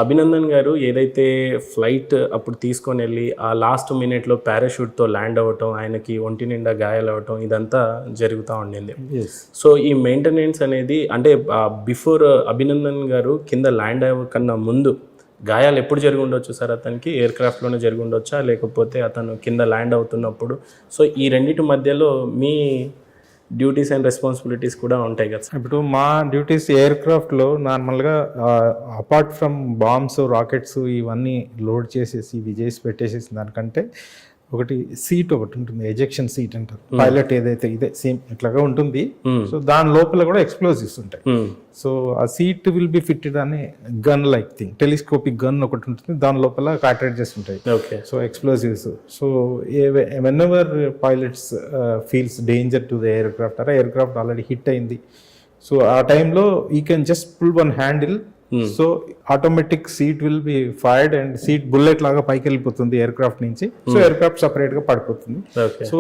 అభినందన్ గారు ఏదైతే ఫ్లైట్ అప్పుడు తీసుకొని వెళ్ళి ఆ లాస్ట్ మినిట్లో పారాషూట్తో ల్యాండ్ అవ్వటం, ఆయనకి ఒంటి నిండా గాయాలవ్వటం ఇదంతా జరుగుతూ ఉండింది. సో ఈ మెయింటెనెన్స్ అనేది అంటే బిఫోర్ అభినందన్ గారు కింద ల్యాండ్ అవ్వకన్నా ముందు గాయాలు ఎప్పుడు జరిగి ఉండొచ్చు సార్ అతనికి? ఎయిర్ క్రాఫ్ట్లోనే జరిగి ఉండొచ్చా, లేకపోతే అతను కింద ల్యాండ్ అవుతున్నప్పుడు? సో ఈ రెండింటి మధ్యలో మీ డ్యూటీస్ అండ్ రెస్పాన్సిబిలిటీస్ కూడా ఉంటాయి కదా. ఇప్పుడు మా డ్యూటీస్ ఎయిర్ క్రాఫ్ట్లో నార్మల్గా అపార్ట్ ఫ్రమ్ బాంబ్స్, రాకెట్స్ ఇవన్నీ లోడ్ చేసేసి ఇవి చేసి పెట్టేసేసిన దానికంటే ఒకటి సీట్ ఒకటి ఉంటుంది, ఎజెక్షన్ సీట్ అంటారు. పైలట్ ఏదైతే ఇదే సేమ్ ఇట్లాగా ఉంటుంది. సో దాని లోపల కూడా ఎక్స్ప్లోజివ్స్ ఉంటాయి. సో ఆ సీట్ విల్ బి ఫిట్టెడ్ అనే gun like thing, telescopic gun ఒకటి ఉంటుంది, దాని లోపల కార్ట్రిడ్జెస్ ఉంటాయి. So explosives. So whenever pilots feels danger to the aircraft, aircraft already hit అయింది, సో ఆ టైంలో you can just pull one handle. So automatic seat will be fired and seat bullet లాగా పైకి వెళ్ళిపోతుంది aircraft నుంచి. So aircraft separate గా పడిపోతుంది. So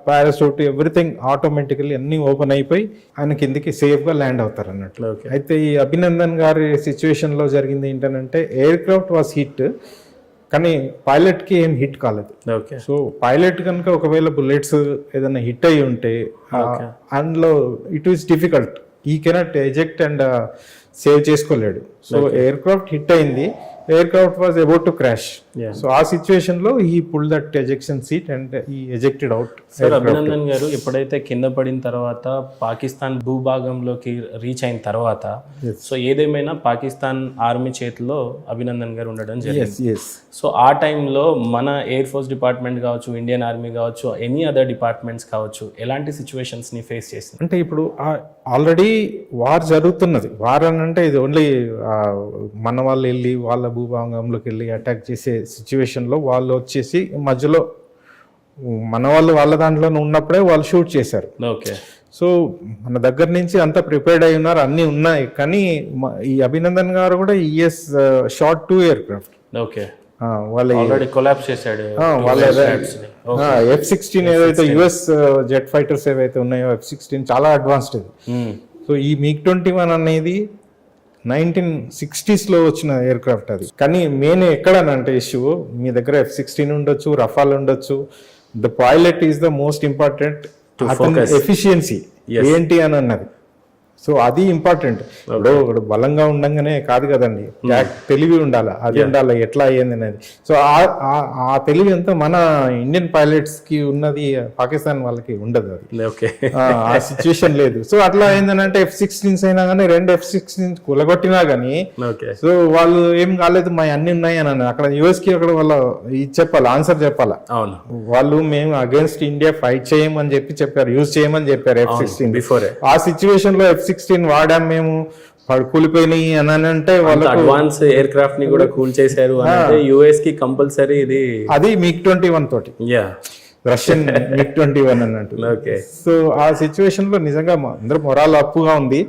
parachute everything automatically అన్ని ఓపెన్ అయిపోయి ఆయన కిందికి సేఫ్ గా ల్యాండ్ అవుతారు అన్నట్లు. అయితే ఈ అభినందన్ గారి సిచ్యువేషన్ లో జరిగింది ఏంటంటే ఎయిర్ క్రాఫ్ట్ వాస్ హిట్, కానీ పైలట్ కి ఏం హిట్ కాలేదు. సో పైలట్ కనుక ఒకవేళ బుల్లెట్స్ ఏదైనా హిట్ అయి ఉంటే అందులో it is difficult, he cannot eject and save చేసుకోలేడు. సో ఎయిర్ క్రాఫ్ట్ హిట్ అయింది, aircraft was about to crash. So ఆ సిచ్యువేషన్ లో he pull that ejection seat and he ejected out. Sir Abhinandan గారు ఎప్పుడైతే కింద పడిన తర్వాత పాకిస్తాన్ భూభాగంలోకి రీచ్ అయిన తర్వాత, సో ఏదేమైనా పాకిస్తాన్ ఆర్మీ చేతిలో అభినందన్ గారు ఉండడం జరిగింది. సో ఆ టైంలో మన ఎయిర్ ఫోర్స్ డిపార్ట్మెంట్ కావచ్చు, ఇండియన్ ఆర్మీ కావచ్చు, ఎనీ అదర్ డిపార్ట్మెంట్స్ కావచ్చు, ఎలాంటి సిచ్యువేషన్స్ ని ఫేస్ చేసింది? అంటే ఇప్పుడు ఆల్రెడీ వార్ జరుగుతున్నది. వార్ అని అంటే ఇది ఓన్లీ మన వాళ్ళు వెళ్ళి వాళ్ళ భూభాగంలోకి వెళ్ళి అటాక్ చేసే సిచ్యువేషన్లో వాళ్ళు వచ్చేసి మధ్యలో మన వాళ్ళు వాళ్ళ దాంట్లోనే ఉన్నప్పుడే వాళ్ళు షూట్ చేశారు. ఓకే. సో మన దగ్గర నుంచి అంతా ప్రిపేర్డ్ అయి ఉన్నారు, అన్నీ ఉన్నాయి. కానీ ఈ అభినందన్ గారు కూడా has shot 2 aircraft. Okay. వాళ్ళ కొలాప్స్ చేశాడు. వాళ్ళ F-16 ఏదైతే యుఎస్ జెట్ ఫైటర్స్ ఏవైతే ఉన్నాయో F-16 చాలా అడ్వాన్స్డ్. సో ఈ MiG-21 అనేది 1960s వచ్చిన ఎయిర్ క్రాఫ్ట్ అది. కానీ మెయిన్ ఎక్కడనంటే ఇష్యూ, మీ దగ్గర F-16 ఉండొచ్చు, రఫాల్ ఉండొచ్చు, the pilot is the most important. Efficiency ఏంటి అని అన్నది. సో అది ఇంపార్టెంట్. ఇప్పుడు బలంగా ఉండంగానే కాదు కదండి, తెలివి ఉండాలి, అది ఉండాలి ఎట్లా అయ్యింది అనేది. సో ఆ తెలివి అంతా మన ఇండియన్ పైలట్స్ కి ఉన్నది, పాకిస్తాన్ వాళ్ళకి ఉండదు. అది ఆ సిచ్యువేషన్ లేదు. సో అట్లా ఏంటంటే F-16 అయినా కానీ 2 F-16 కూలగొట్టినా కానీ సో వాళ్ళు ఏం కాలేదు, మా అన్ని ఉన్నాయి అని అక్కడ యుఎస్ కి అక్కడ వాళ్ళ ఇది చెప్పాలి, ఆన్సర్ చెప్పాలా. వాళ్ళు మేము అగేన్స్ట్ ఇండియా ఫైట్ చేయమని చెప్పారు, యూజ్ చేయమని చెప్పారు F-16. ఆ సిచ్యువేషన్ లో F-16 వాడాం మేము, కూలిపోయినాయి అని అంటే వాళ్ళు అడ్వాన్స్ ఎయిర్ క్రాఫ్ట్ ని కూడా కూల్ చేశారు అంటే యుఎస్ కి కంపల్సరీ ఇది. అది MiG-21 తోటి, రష్యన్ MiG-21 అన్నట్టు. సో ఆ సిచ్యువేషన్ లో నిజంగా అందరూ మొరాల్ అప్పుగా ఉంది.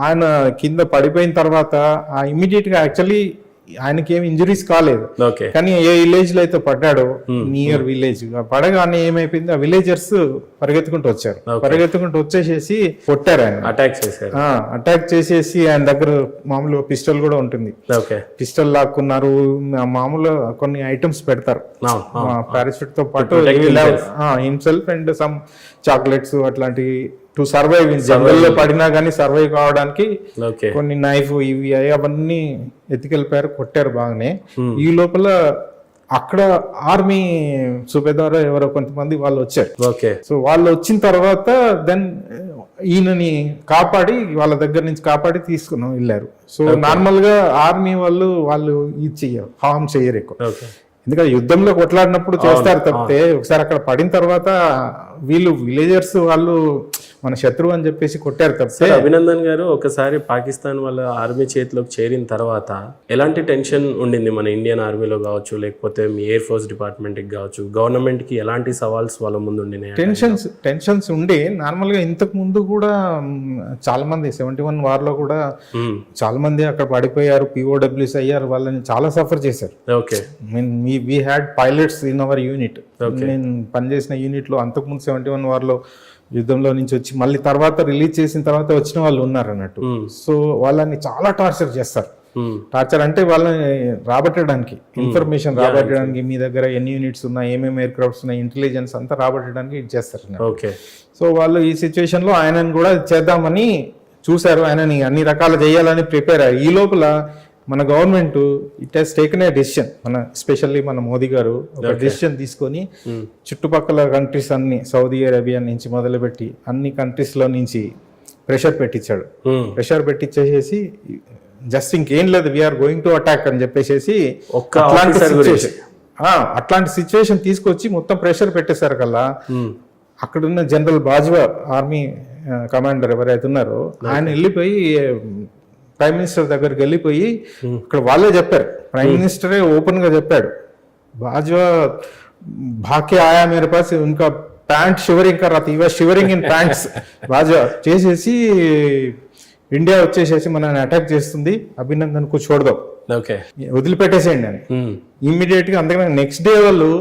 ఆయన కింద పడిపోయిన తర్వాత ఇమీడియట్ గా యాక్చువల్లీ ఆయనకి ఏమి ఇంజురీస్ కాలేదు, కానీ ఏ విలేజ్ లో అయితే పడ్డాడో నియర్ విలేజ్ పడగానే ఏమైపోయింది, ఆ విలేజర్స్ పరిగెత్తుకుంటూ వచ్చారు. పరిగెత్తుకుంటూ వచ్చేసేసి కొట్టారు ఆయన, అటాక్ చేసేసి ఆయన దగ్గర మామూలుగా పిస్టల్ కూడా ఉంటుంది, పిస్టల్ లాక్కున్నారు. మామూలుగా కొన్ని ఐటమ్స్ పెడతారు పారాషూట్ తో పాటు, హిమ్సెల్ఫ్ అండ్ సమ్ చాక్లెట్స్ అట్లాంటి టు సర్వైవ్. జంగల్లో పడినా కానీ సర్వైవ్ కావడానికి కొన్ని నైఫ్ ఇవి అవన్నీ ఎత్తుకెళ్ళిపోయారు, కొట్టారు బాగానే. ఈ లోపల అక్కడ ఆర్మీ సుబేదార్ ఎవరో కొంతమంది వాళ్ళు వచ్చారు. సో వాళ్ళు వచ్చిన తర్వాత దెన్ ఈయనని కాపాడి వాళ్ళ దగ్గర నుంచి కాపాడి తీసుకుని వెళ్ళారు. సో నార్మల్ గా ఆర్మీ వాళ్ళు ఇది చెయ్యరు, హార్మ్ చెయ్యరు ఎక్కువ, ఎందుకంటే యుద్ధంలో కొట్లాడినప్పుడు చేస్తారు తప్పితే ఒకసారి అక్కడ పడిన తర్వాత వీళ్ళు విలేజర్స్ వాళ్ళు మన శత్రువు అని చెప్పేసి కొట్టారు తప్పితే. అభినందన్ గారు ఒకసారి పాకిస్తాన్ వాళ్ళ ఆర్మీ చేతిలోకి చేరిన తర్వాత ఎలాంటి టెన్షన్ ఉండింది మన ఇండియన్ ఆర్మీలో కావచ్చు, లేకపోతే మీ ఎయిర్ ఫోర్స్ డిపార్ట్మెంట్ కి కావచ్చు, గవర్నమెంట్ కి ఎలాంటి సవాల్స్ వాళ్ళ ముందు ఉండినాయి? టెన్షన్స్ ఉండి నార్మల్ గా ఇంతకు ముందు కూడా చాలా మంది 71 వార్ లో కూడా చాలా మంది అక్కడ పడిపోయారు, POWs అయ్యారు, వాళ్ళని చాలా సఫర్ చేశారు. We had pilots in our unit. నేను పనిచేసిన యూనిట్ లో అంతకుముందు 71 వార్ లో యుద్ధంలో నుంచి వచ్చి మళ్ళీ తర్వాత రిలీజ్ చేసిన తర్వాత వచ్చిన వాళ్ళు ఉన్నారు అన్నట్టు. సో వాళ్ళని చాలా టార్చర్ చేస్తారు. టార్చర్ అంటే వాళ్ళని రాబట్టడానికి, ఇన్ఫర్మేషన్ రాబట్టడానికి, మీ దగ్గర ఎన్ని యూనిట్స్ ఉన్నాయి, ఏమేమి ఎయిర్ క్రాఫ్ట్స్ ఉన్నాయి, ఇంటెలిజెన్స్ అంతా రాబట్టడానికి ఇది చేస్తారు. ఓకే. సో వాళ్ళు ఈ సిచ్యువేషన్లో ఆయనను కూడా చేద్దామని చూశారు, ఆయనని అన్ని రకాలు చేయాలని ప్రిపేర్ అయ్యారు. ఈ లోపల మన government it has taken a decision, especially మన మోదీ గారు ఒక డెసిషన్ తీసుకొని చుట్టుపక్కల కంట్రీస్ అన్ని, సౌదీ అరేబియా నుంచి మొదలుపెట్టి అన్ని కంట్రీస్లో నుంచి ప్రెషర్ పెట్టించాడు. ప్రెషర్ పెట్టించేసి జస్ట్ ఇంకేం లేదు, వీఆర్ గోయింగ్ టు అటాక్ అని చెప్పేసి అట్లాంటి సిచ్యువేషన్ తీసుకొచ్చి మొత్తం ప్రెషర్ పెట్టేశారు కల్లా. అక్కడున్న జనరల్ బాజ్వా ఆర్మీ కమాండర్ ఎవరైతే ఉన్నారో ఆయన వెళ్ళిపోయి ప్రైమ్ మినిస్టర్ దగ్గరికి వెళ్ళిపోయి ఇక్కడ వాళ్ళే చెప్పారు, ప్రైమ్ మినిస్టరే ఓపెన్ గా చెప్పాడు, బాజ్వా భాకే ఆయా మేరే పాస్ ఇంకా ప్యాంట్ షివరింగ్ కర్ రహా థీ, షివరింగ్ ఇన్ ప్యాంట్స్ బాజ్వా చేసేసి ఇండియా వచ్చేసేసి మనల్ని అటాక్ చేస్తుంది, అభినందన్ కు చూడదాం, వదిలిపెట్టేసేయండి అని ఇమ్మీడియట్ గా. అందుకని నెక్స్ట్ డే వాళ్ళు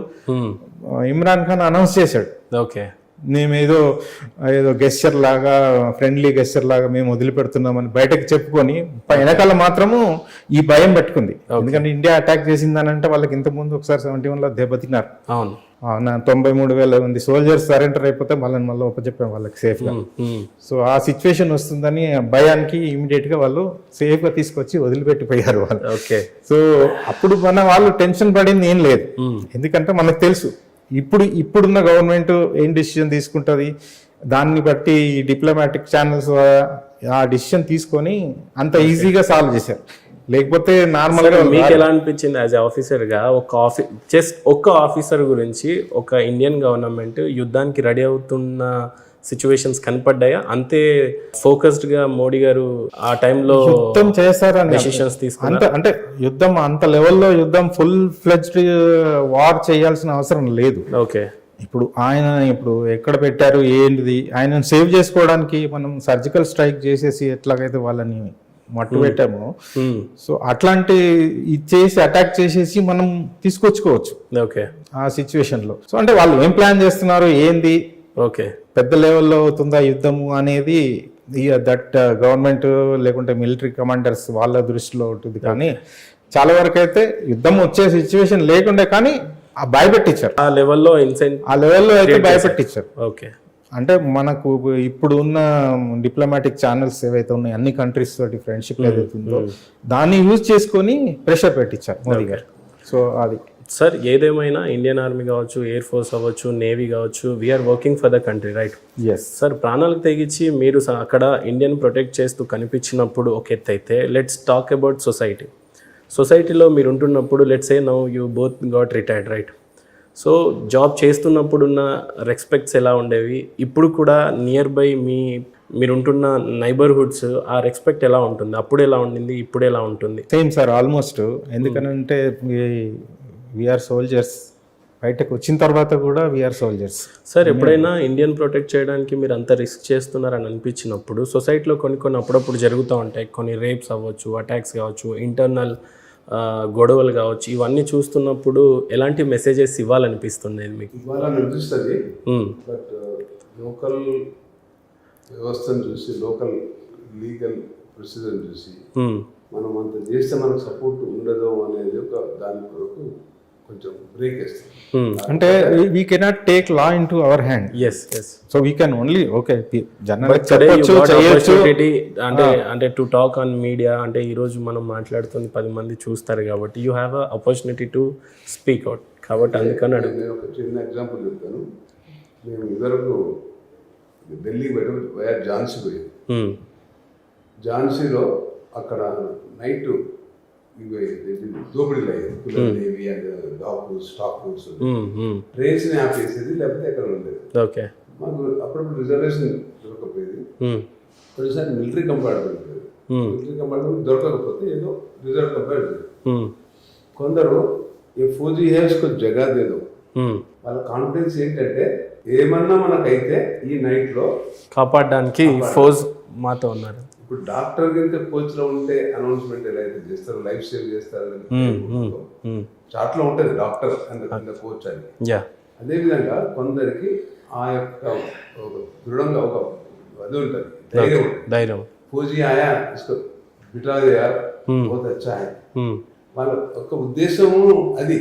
ఇమ్రాన్ ఖాన్ అనౌన్స్ చేశాడు, మేము ఏదో గెస్చర్ లాగా, ఫ్రెండ్లీ గెస్చర్ లాగా మేము వదిలిపెడుతున్నామని బయటకు చెప్పుకొని వెనకాల మాత్రము ఈ భయం పెట్టుకుంది. ఎందుకంటే ఇండియా అటాక్ చేసిందనంటే వాళ్ళకి ఇంత ముందు ఒకసారి 71లో దెబ్బతిన్నారు. 93,000 మంది సోల్జర్స్ సరెండర్ అయిపోతే మళ్ళీ ఒప్పచెప్పాం వాళ్ళకి సేఫ్ గా. సో ఆ సిచ్యువేషన్ వస్తుందని భయానికి ఇమీడియట్ గా వాళ్ళు సేఫ్ గా తీసుకొచ్చి వదిలిపెట్టిపోయారు వాళ్ళు. సో అప్పుడు మన వాళ్ళు టెన్షన్ పడింది ఏం లేదు, ఎందుకంటే మనకు తెలుసు ఇప్పుడున్న గవర్నమెంట్ ఏం డిసిషన్ తీసుకుంటుంది, దాన్ని బట్టి డిప్లొమాటిక్ ఛానల్స్ ఆ డిసిషన్ తీసుకొని అంత ఈజీగా సాల్వ్ చేశారు. లేకపోతే నార్మల్ గా మీకు ఎలా అనిపించింది యాజ్ ఆఫీసర్ గా, ఒక్క ఆఫీసర్ గురించి ఒక ఇండియన్ గవర్నమెంట్ యుద్ధానికి రెడీ అవుతున్న సిచ్యువేషన్స్ కనపడ్డాయా? అంతే ఫోకస్డ్ గా మోడీ గారు ఆ టైంలో యుద్ధం చేశారని డెసిషన్స్ తీసుకున్నారు? అంటే యుద్ధం అంత లెవెల్లో యుద్ధం ఫుల్ ఫ్లెడ్జ్డ్ వార్ చేయాల్సిన అవసరం లేదు. ఓకే. ఇప్పుడు ఎక్కడ పెట్టారు ఏంటిది, ఆయనను సేవ్ చేసుకోవడానికి మనం సర్జికల్ స్ట్రైక్ చేసేసి ఎట్లాగైతే వాళ్ళని మట్టు పెట్టామో, సో అట్లాంటి చేసి అటాక్ చేసేసి మనం తీసుకొచ్చుకోవచ్చు ఆ సిచ్యువేషన్ లో. సో అంటే వాళ్ళు ఏం ప్లాన్ చేస్తున్నారు ఏంది, పెద్ద లెవెల్లో అవుతుందా యుద్ధము అనేది దట్ గవర్నమెంట్ లేకుంటే మిలిటరీ కమాండర్స్ వాళ్ళ దృష్టిలో ఉంటుంది. కానీ చాలా వరకు అయితే యుద్ధం వచ్చే సిచ్యువేషన్ లేకుండే కానీ ఆ భయపెట్టించారు, ఆ లెవెల్లో అయితే భయపెట్టించారు. అంటే మనకు ఇప్పుడు ఉన్న డిప్లొమాటిక్ ఛానల్స్ ఏవైతే ఉన్నాయి అన్ని కంట్రీస్ తోటి ఫ్రెండ్షిప్ ఏదైతే ఉందో దాన్ని యూజ్ చేసుకొని ప్రెషర్ పెట్టించారు మోదీ గారు. సో అది సార్, ఏదేమైనా ఇండియన్ ఆర్మీ కావచ్చు, ఎయిర్ ఫోర్స్ అవ్వచ్చు, నేవీ కావచ్చు, we are working for the country, right? Yes sir. ప్రాణాలకు తెగించి మీరు అక్కడ ఇండియన్ ప్రొటెక్ట్ చేస్తూ కనిపించినప్పుడు ఒక ఎత్తు అయితే, లెట్స్ టాక్ అబౌట్ సొసైటీలో మీరు ఉంటున్నప్పుడు, let's say now you both got retired, right? So job చేస్తున్నప్పుడున్న రెస్పెక్ట్స్ ఎలా ఉండేవి, ఇప్పుడు కూడా నియర్ బై మీరుంటున్న నైబర్హుడ్స్ ఆ రెస్పెక్ట్ ఎలా ఉంటుంది, అప్పుడు ఎలా ఉండింది, ఇప్పుడు ఎలా ఉంటుంది? Same sir, almost. ఎందుకనంటే వీఆర్ సోల్జర్స్, బయటకు వచ్చిన తర్వాత కూడా వీఆర్ సోల్జర్స్. సార్, ఎప్పుడైనా ఇండియన్ ప్రొటెక్ట్ చేయడానికి మీరు అంత రిస్క్ చేస్తున్నారని అనిపించినప్పుడు సొసైటీలో కొన్ని అప్పుడప్పుడు జరుగుతూ ఉంటాయి, కొన్ని రేప్స్ అవ్వచ్చు, అటాక్స్ కావచ్చు, ఇంటర్నల్ గొడవలు కావచ్చు, ఇవన్నీ చూస్తున్నప్పుడు ఎలాంటి మెసేజెస్ ఇవ్వాలనిపిస్తుంది మీకు? ఇవ్వాలనిపిస్తుంది, బట్ లోకల్ వ్యవస్థను చూసి, లోకల్ లీగల్ ప్రొసీజర్ చూసి మనం అంత చేస్తే మనకు సపోర్ట్ ఉండదు అనేది ఒక దాని కొరకు కొంచెం బ్రేక్ వేస్తాం. అంటే we cannot take law in to our hand. So we can only అంటే టు టాక్ ఆన్ మీడియా, అంటే ఈరోజు మనం మాట్లాడుతుంది 10 మంది చూస్తారు కాబట్టి you have a opportunity to speak out. కాబట్టి అందుకని నేను ఒక చిన్న ఎగ్జాంపుల్ చెప్తాను. మేము ఇదివరకు ఢిల్లీ పోయి ఝాన్సీ పోయాం. ఝాన్సీలో అక్కడ నైట్ దోపిడీలు అయ్యాయి, అండ్ స్టాక్ రూమ్స్, ట్రైన్స్ ని ఆపేసేది, లేకపోతే ఎక్కడ ఉండేది. మాకు అప్పుడప్పుడు రిజర్వేషన్ దొరకకపోయేది, కొన్నిసారి మిలిటరీ కంపార్ట్మెంట్ దొరకకపోతే ఏదో రిజర్వ్ కంపార్ట్మెంట్. కొందరు ఈ ఫౌజీ హేస్ కు జగా దేదో, వాళ్ళ కాన్ఫిడెన్స్ ఏంటంటే ఏమన్నా మనకైతే ఈ నైట్ లో కాపాడడానికి ఫౌజ్ మాతో ఉన్నారు. ఇప్పుడు డాక్టర్ కింద కోచ్ లో ఉంటే అనౌన్స్మెంట్ ఎలా అయితే చేస్తారు, లైఫ్ సేవ్ చేస్తారు, చాట్లో ఉంటుంది డాక్టర్ అండ్ కోచ్ అని. అదేవిధంగా కొందరికి ఆ యొక్క దృఢంగా ఒక అది ఉంటుంది, ధైర్యం. ధైర్యం. ఫౌజీ ఆయా ఇస్కో బిఠా దే యార్, బహుత్ అచ్చా హై. వాళ్ళ యొక్క ఉద్దేశము అది,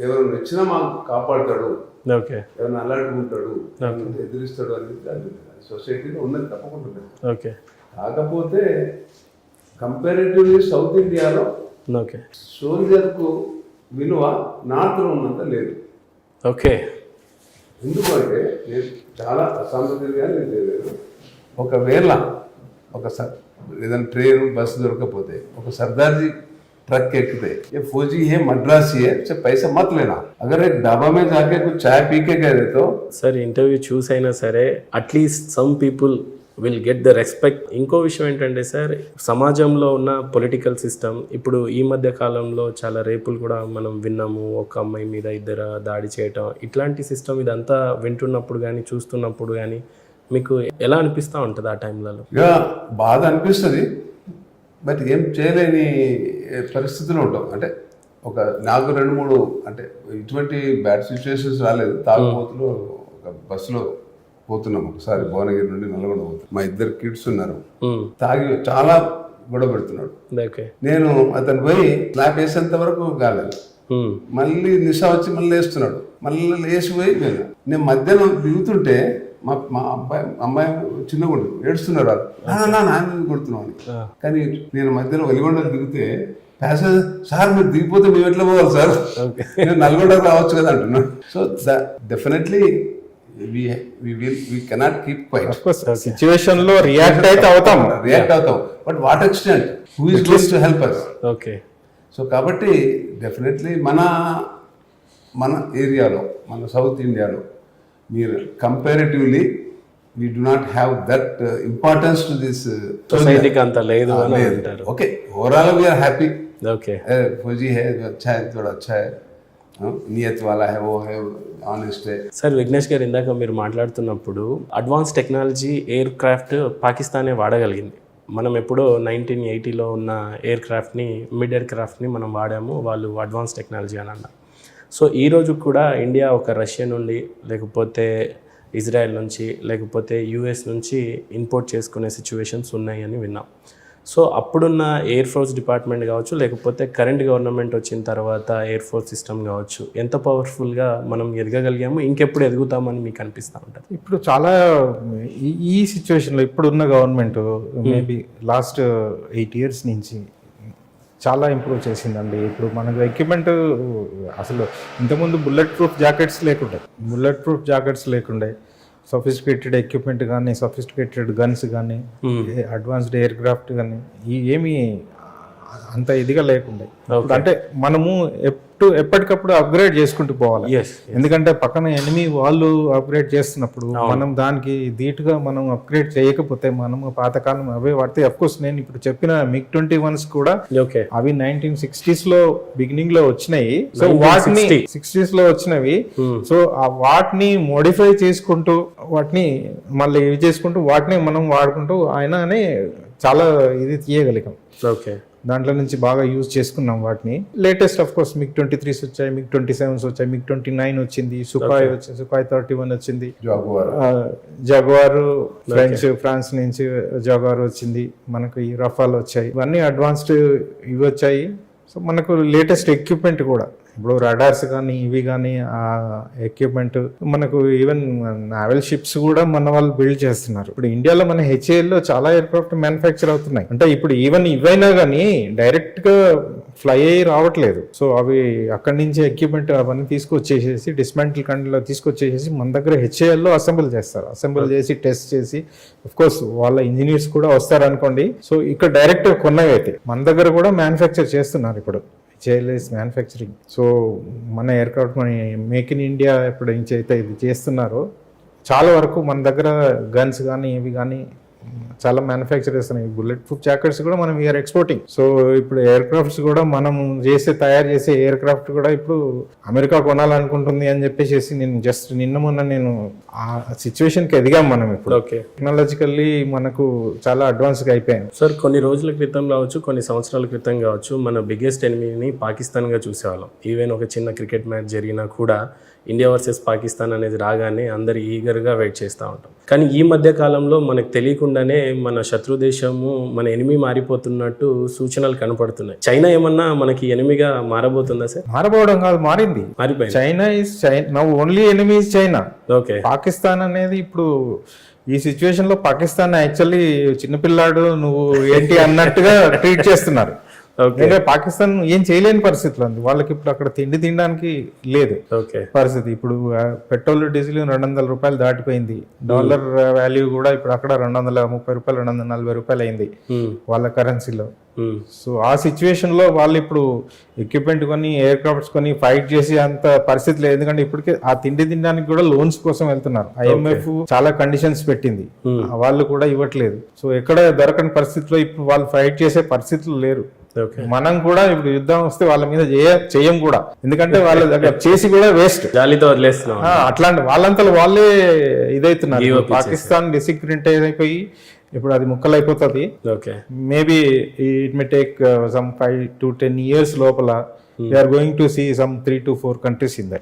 ఎవరు వచ్చినా మాకు కాపాడతాడు, ఓకే, ఎవరిని అలర్ట్ ఉంటాడు, ఎదిరిస్తాడు అనేది సొసైటీలో ఉన్నది తప్పకుండా. ఓకే. కాకపోతే కంపారిటివ్లీ సౌత్ ఇండియాలో ఓకే, సోల్జర్కు విలువ నార్త్లో ఉన్నంత లేదు. ఓకే. ఎందుకంటే నేను చాలా అసాంప్రదాయంగా నేను ఒకవేళ ఏదైనా ట్రైన్ బస్సు దొరకకపోతే ఒక సర్దార్జీ ट्रक एकते ये फौजी है मद्रासी है से पैसा मत लेना अगर एक ढाबा में जाके कुछ चाय पी के गए तो సార్ ఇంటర్వ్యూ చూస్ అయినా సరే at least some people will get the respect. ఇంకో విషయం ఏంటంటే సార్, సమాజంలో ఉన్న పొలిటికల్ సిస్టమ్ ఇప్పుడు ఈ మధ్య కాలంలో చాలా రేపులు కూడా మనం విన్నాము. ఒక అమ్మాయి మీద ఇద్దరు దాడి చేయటం, ఇట్లాంటి సిస్టమ్ ఇదంతా వింటున్నప్పుడు కానీ చూస్తున్నప్పుడు కానీ మీకు ఎలా అనిపిస్తూ ఉంటుంది ఆ టైంలలో? ఇక బాధ అనిపిస్తుంది, బట్ ఏం చేయలేని పరిస్థితులు ఉంటాం. అంటే నాకు 2-3 అంటే ఇటువంటి బ్యాడ్ సిచ్యువేషన్స్ రాలేదు. తాగుబోతులు ఒక బస్సులో పోతున్నాం ఒకసారి, భువనగిరి నుండి నల్గొండ పోతున్నాం. మా 2 కిడ్స్ ఉన్నారు, తాగి చాలా గొడవ పెడుతున్నాడు. నేను అతను పోయి స్లాబ్ వేసేంత వరకు కాలేదు, మళ్ళీ నిశా వచ్చి మళ్ళీ వేస్తున్నాడు, మళ్ళీ వేసిపోయి నేను మధ్యాహ్నం దిగుతుంటే మా అమ్మాయి చిన్నగా ఉంటుంది, ఏడుస్తున్నారు వాళ్ళు, నాన్న కొడుతున్నాం అని. కానీ నేను మధ్యలో వెలిగొండలు దిగితే ప్యాసింజర్ సార్ మీరు దిగిపోతే మేము ఎట్లా పోవాలి సార్, నేను నల్గొండకు రావచ్చు కదా అంటున్నాను. So definitely we cannot keep quiet. Of course, situation లో రియాక్ట్ అవుతాం, but what extent, who is going to help us? Okay. So కాబట్టి డెఫినెట్లీ మన ఏరియాలో, మన సౌత్ ఇండియాలో మీరు comparatively we do not have that importance to this సొసైటీకి అంత లేదు అని అంటారు. Okay, overall we are happy. Okay, फौजी है जो अच्छा है, थोड़ा अच्छा है, नियत वाला है, वो है, ఆనెస్ట్. సార్ విఘ్నేష్ గారు, ఇందాక మీరు మాట్లాడుతున్నప్పుడు అడ్వాన్స్ టెక్నాలజీ ఎయిర్ క్రాఫ్ట్ పాకిస్తానే వాడగలిగింది. మనం ఎప్పుడో 1980లో ఉన్న ఎయిర్ క్రాఫ్ట్ని, మిడ్ ఎయిర్ క్రాఫ్ట్ని మనం వాడాము, వాళ్ళు అడ్వాన్స్ టెక్నాలజీ అని అన్నారు. సో ఈరోజు కూడా ఇండియా ఒక రష్యా నుండి, లేకపోతే ఇజ్రాయెల్ నుంచి, లేకపోతే యూఎస్ నుంచి ఇంపోర్ట్ చేసుకునే సిచ్యువేషన్స్ ఉన్నాయని విన్నాం. సో అప్పుడున్న ఎయిర్ ఫోర్స్ డిపార్ట్మెంట్ కావచ్చు, లేకపోతే కరెంట్ గవర్నమెంట్ వచ్చిన తర్వాత ఎయిర్ ఫోర్స్ సిస్టమ్ కావచ్చు, ఎంత పవర్ఫుల్గా మనం ఎదగగలిగాము, ఇంకెప్పుడు ఎదుగుతామని మీకు అనిపిస్తూ ఉంటుంది? ఇప్పుడు చాలా ఈ సిచ్యువేషన్లో ఇప్పుడున్న గవర్నమెంట్ మేబీ లాస్ట్ 8 years నుంచి చాలా ఇంప్రూవ్ చేసిందండి. ఇప్పుడు మనకు ఎక్విప్మెంట్ అసలు ఇంతకుముందు బుల్లెట్ ప్రూఫ్ జాకెట్స్ లేకుండే, సొఫిస్టికేటెడ్ ఎక్విప్మెంట్ కానీ, సొఫిస్టికేటెడ్ గన్స్ కానీ, అడ్వాన్స్డ్ ఎయిర్ క్రాఫ్ట్ కానీ ఏమీ అంత ఇదిగా లేకుండే. అంటే మనము ఎప్పటికప్పుడు అప్గ్రేడ్ చేసుకుంటూ పోవాలి. ఎందుకంటే పక్కన ఎనిమి వాళ్ళు అప్గ్రేడ్ చేస్తున్నప్పుడు మనం దానికి ధీటుగా మనం అప్గ్రేడ్ చేయకపోతే మనము పాతకాలం అవే వాడితే, అఫ్ కోర్స్ నేను ఇప్పుడు చెప్పిన MiG-21s కూడా అవి 1960s లో బిగినింగ్ లో వచ్చినాయి. సో వాటిని 60s లో వచ్చినవి. సో ఆ వాటిని మోడిఫై చేసుకుంటూ, వాటిని మళ్ళీ ఇవి చేసుకుంటూ, వాటిని మనం వాడుకుంటూ ఆయననే చాలా ఇది తీయగలిగాం. ఓకే, దాంట్లో నుంచి బాగా యూజ్ చేసుకున్నాం వాటిని. లేటెస్ట్ ఆఫ్ కోర్స్ MiG-23s వచ్చాయి, MiG-27s వచ్చాయి, MiG-29 వచ్చింది, సుఖాయ్ వచ్చింది, సుఖాయ్ 31 వచ్చింది, జాగ్వార్ ఫ్రాన్స్ నుంచి జాగ్వార్ వచ్చింది, మనకు ఈ రఫాల్ వచ్చాయి, ఇవన్నీ అడ్వాన్స్డ్ ఇవి వచ్చాయి. సో మనకు లేటెస్ట్ ఎక్విప్మెంట్ కూడా ఇప్పుడు రడార్స్ కానీ ఇవి కానీ ఆ ఎక్విప్మెంట్ మనకు ఈవెన్ నావల్ షిప్స్ కూడా మన వాళ్ళు బిల్డ్ చేస్తున్నారు. ఇప్పుడు ఇండియాలో మన HALలో చాలా ఎయిర్ క్రాఫ్ట్ మ్యానుఫ్యాక్చర్ అవుతున్నాయి. అంటే ఇప్పుడు ఈవెన్ ఇవైనా కానీ డైరెక్ట్ గా ఫ్లై అయ్యి రావట్లేదు. సో అవి అక్కడి నుంచి ఎక్విప్మెంట్ అవన్నీ తీసుకొచ్చేసేసి డిస్మాంటిల్ కంట్రీలో తీసుకొచ్చేసేసి మన దగ్గర HALలో అసెంబుల్ చేస్తారు. అసెంబుల్ చేసి టెస్ట్ చేసి, అఫ్ కోర్స్ వాళ్ళ ఇంజనీర్స్ కూడా వస్తారు అనుకోండి. సో ఇక్కడ డైరెక్ట్ కొన్నవి అయితే మన దగ్గర కూడా మ్యానుఫ్యాక్చర్ చేస్తున్నారు ఇప్పుడు. HAL is manufacturing. సో మన ఎయిర్క్రాఫ్ట్ మన మేక్ ఇన్ ఇండియా ఎప్పుడు నుంచి అయితే ఇది చేస్తున్నారో చాలా వరకు మన దగ్గర గన్స్ కానీ ఇవి కానీ చాలా మ్యానుఫ్యాక్చర్ చేస్తున్నాయి. బుల్లెట్ ప్రూఫ్ జాకెట్స్ కూడా మనం వీఆర్ ఎక్స్పోర్టింగ్. సో ఇప్పుడు ఎయిర్ క్రాఫ్ట్స్ కూడా మనం తయారు చేసే ఎయిర్ క్రాఫ్ట్ కూడా ఇప్పుడు అమెరికా కొనాలనుకుంటుంది అని చెప్పేసి నేను జస్ట్ మొన్న నేను ఆ సిచ్యువేషన్కి ఎదిగాం మనం ఇప్పుడు. టెక్నాలజికల్లీ మనకు చాలా అడ్వాన్స్గా అయిపోయాం. సార్ కొన్ని రోజుల క్రితం కావచ్చు, కొన్ని సంవత్సరాల క్రితం కావచ్చు, మన బిగ్గెస్ట్ ఎనిమీని పాకిస్తాన్గా చూసేవాళ్ళం. ఈవెన్ ఒక చిన్న క్రికెట్ మ్యాచ్ జరిగినా కూడా ఇండియా వర్సెస్ పాకిస్తాన్ అనేది రాగానే అందరు ఈగర్గా వెయిట్ చేస్తూ ఉంటాం. కానీ ఈ మధ్య కాలంలో మనకు తెలియకుండా అనుకోకుండానే మన శత్రు దేశము మన ఎనిమి మారిపోతున్నట్టు సూచనలు కనపడుతున్నాయి. చైనా ఏమన్నా మనకి ఎనిమిగా మారబోతుందా సార్? మారబోవడం కాదు, మారింది. మారిపోయింది. China is now only enemy is China. Okay. Pakistan అనేది ఇప్పుడు ఈ సిచ్యువేషన్ లో పాకిస్తాన్ యాక్చువల్లీ చిన్నపిల్లాడు నువ్వు ఏంటి అన్నట్టుగా ట్రీట్ చేస్తున్నారు. ఎందుకంటే పాకిస్తాన్ ఏం చేయలేని పరిస్థితులు ఉంది. వాళ్ళకి ఇప్పుడు అక్కడ తిండి తినడానికి లేదు పరిస్థితి. ఇప్పుడు పెట్రోల్ డీజిల్ 200 రూపాయలు దాటిపోయింది. డాలర్ వాల్యూ కూడా ఇప్పుడు అక్కడ 230 రూపాయలు 240 రూపాయలు అయింది వాళ్ళ కరెన్సీలో. సో ఆ సిచ్యువేషన్ లో వాళ్ళు ఇప్పుడు ఎక్విప్మెంట్ కొని ఎయిర్ క్రాఫ్ట్స్ కొని ఫైట్ చేసి అంత పరిస్థితి లేదు. ఎందుకంటే ఇప్పటికే ఆ తిండి తినడానికి కూడా లోన్స్ కోసం వెళ్తున్నారు. IMF చాలా కండిషన్స్ పెట్టింది, వాళ్ళు కూడా ఇవ్వట్లేదు. సో ఎక్కడ దొరకని పరిస్థితిలో ఇప్పుడు వాళ్ళు ఫైట్ చేసే పరిస్థితులు లేరు. మనం కూడా ఇప్పుడు యుద్ధం వస్తే వాళ్ళ మీద చేయం కూడా, ఎందుకంటే వాళ్ళ దగ్గర చేసి కూడా వేస్ట్, గాలితో వదిలేస్తున్నాం. అట్లాంటి వాళ్ళంతా వాళ్ళే ఇదవుతున్నారు. పాకిస్తాన్ డిసిగ్రేట్ అయిపోయి ఇప్పుడు అది ముక్కలైపోతుంది. Maybe it may take some 5 to 10 years లోపల we are going to see some 3 to 4 countries in that.